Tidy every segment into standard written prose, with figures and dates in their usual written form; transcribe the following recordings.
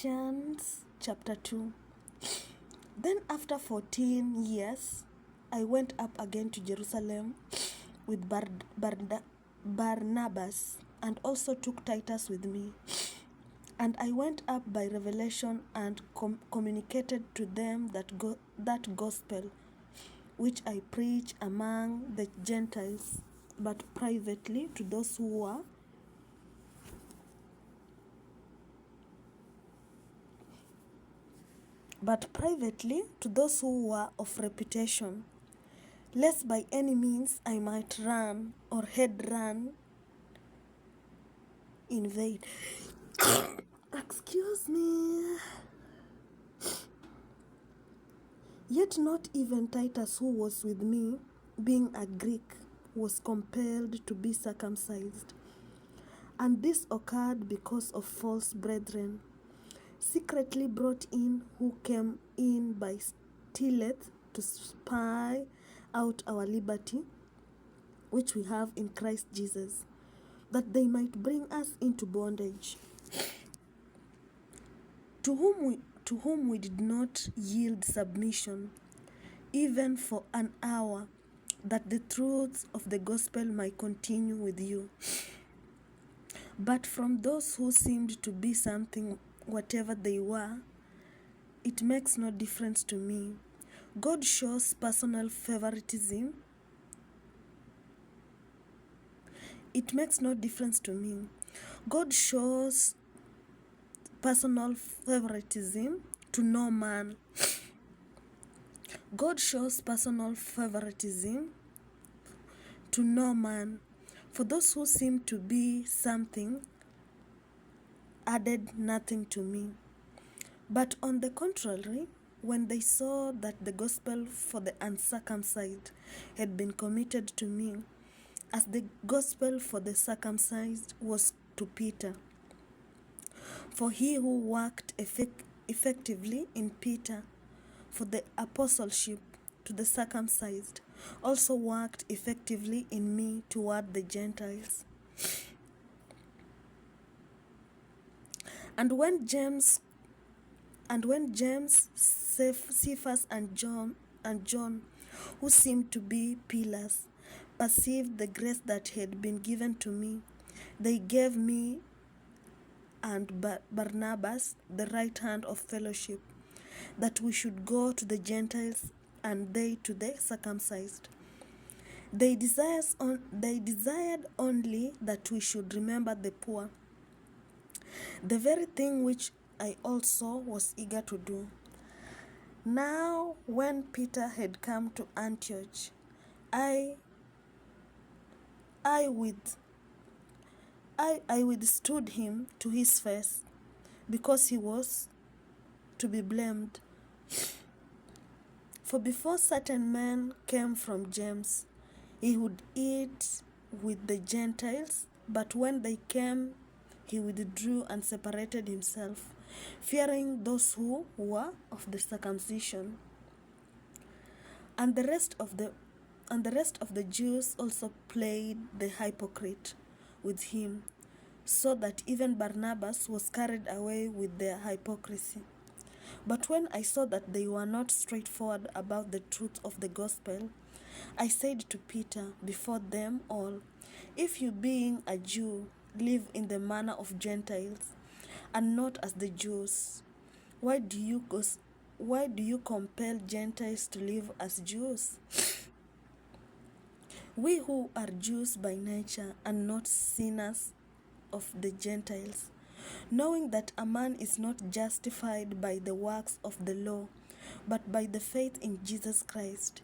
Galatians chapter 2. Then after 14 years, I went up again to Jerusalem with Barnabas, and also took Titus with me. And I went up by revelation and communicated to them that gospel which I preach among the Gentiles, but privately to those who were of reputation, lest by any means I might run or had run in vain. Excuse me. Yet not even Titus, who was with me, being a Greek, was compelled to be circumcised. And this occurred because of false brethren, secretly brought in, who came in by stealth to spy out our liberty, which we have in Christ Jesus, that they might bring us into bondage, to whom we did not yield submission, even for an hour, that the truths of the gospel might continue with you. But from those who seemed to be something, whatever they were, it makes no difference to me. God shows personal favoritism. It makes no difference to me. God shows personal favoritism to no man. God shows personal favoritism to no man. For those who seem to be something added nothing to me. But on the contrary, when they saw that the gospel for the uncircumcised had been committed to me, as the gospel for the circumcised was to Peter. For he who worked effectively in Peter for the apostleship to the circumcised also worked effectively in me toward the Gentiles. And when James, Cephas, and John, who seemed to be pillars, perceived the grace that had been given to me, they gave me and Barnabas the right hand of fellowship, that we should go to the Gentiles and they to the circumcised. They desired only that we should remember the poor, the very thing which I also was eager to do. Now when Peter had come to Antioch, I withstood him to his face, because he was to be blamed. For before certain men came from James, he would eat with the Gentiles, but when they came, he withdrew and separated himself, fearing those who were of the circumcision. And the rest of the Jews also played the hypocrite with him, so that even Barnabas was carried away with their hypocrisy. But when I saw that they were not straightforward about the truth of the gospel, I said to Peter before them all, if you, being a Jew, live in the manner of Gentiles, and not as the Jews, why do you compel Gentiles to live as Jews? We who are Jews by nature and not sinners of the Gentiles, knowing that a man is not justified by the works of the law, but by the faith in Jesus Christ.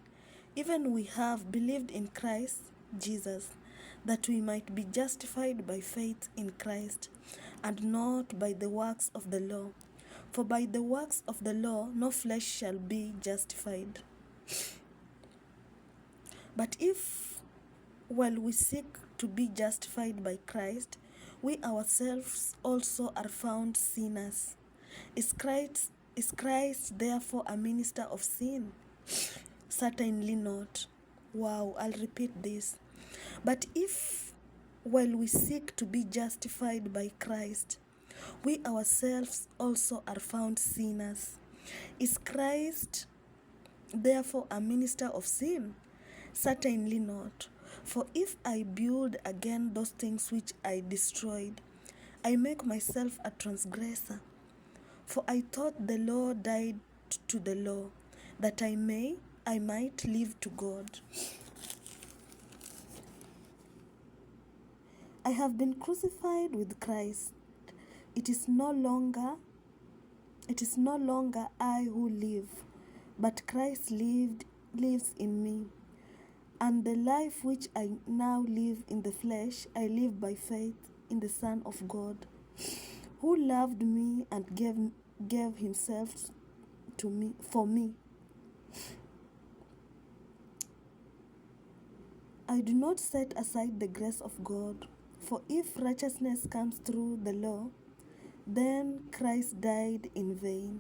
Even we have believed in Christ Jesus, that we might be justified by faith in Christ, and not by the works of the law. For by the works of the law no flesh shall be justified. But if, while we seek to be justified by Christ, we ourselves also are found sinners, is Christ therefore a minister of sin? Certainly not. Wow, I'll repeat this. But if, while we seek to be justified by Christ, we ourselves also are found sinners. Is Christ therefore a minister of sin? Certainly not. For if I build again those things which I destroyed, I make myself a transgressor. For I thought the law died to the law, that I might live to God. I have been crucified with Christ. It is no longer I who live, but Christ lives in me. And the life which I now live in the flesh, I live by faith in the Son of God, who loved me and gave himself for me. I do not set aside the grace of God, for if righteousness comes through the law, then Christ died in vain.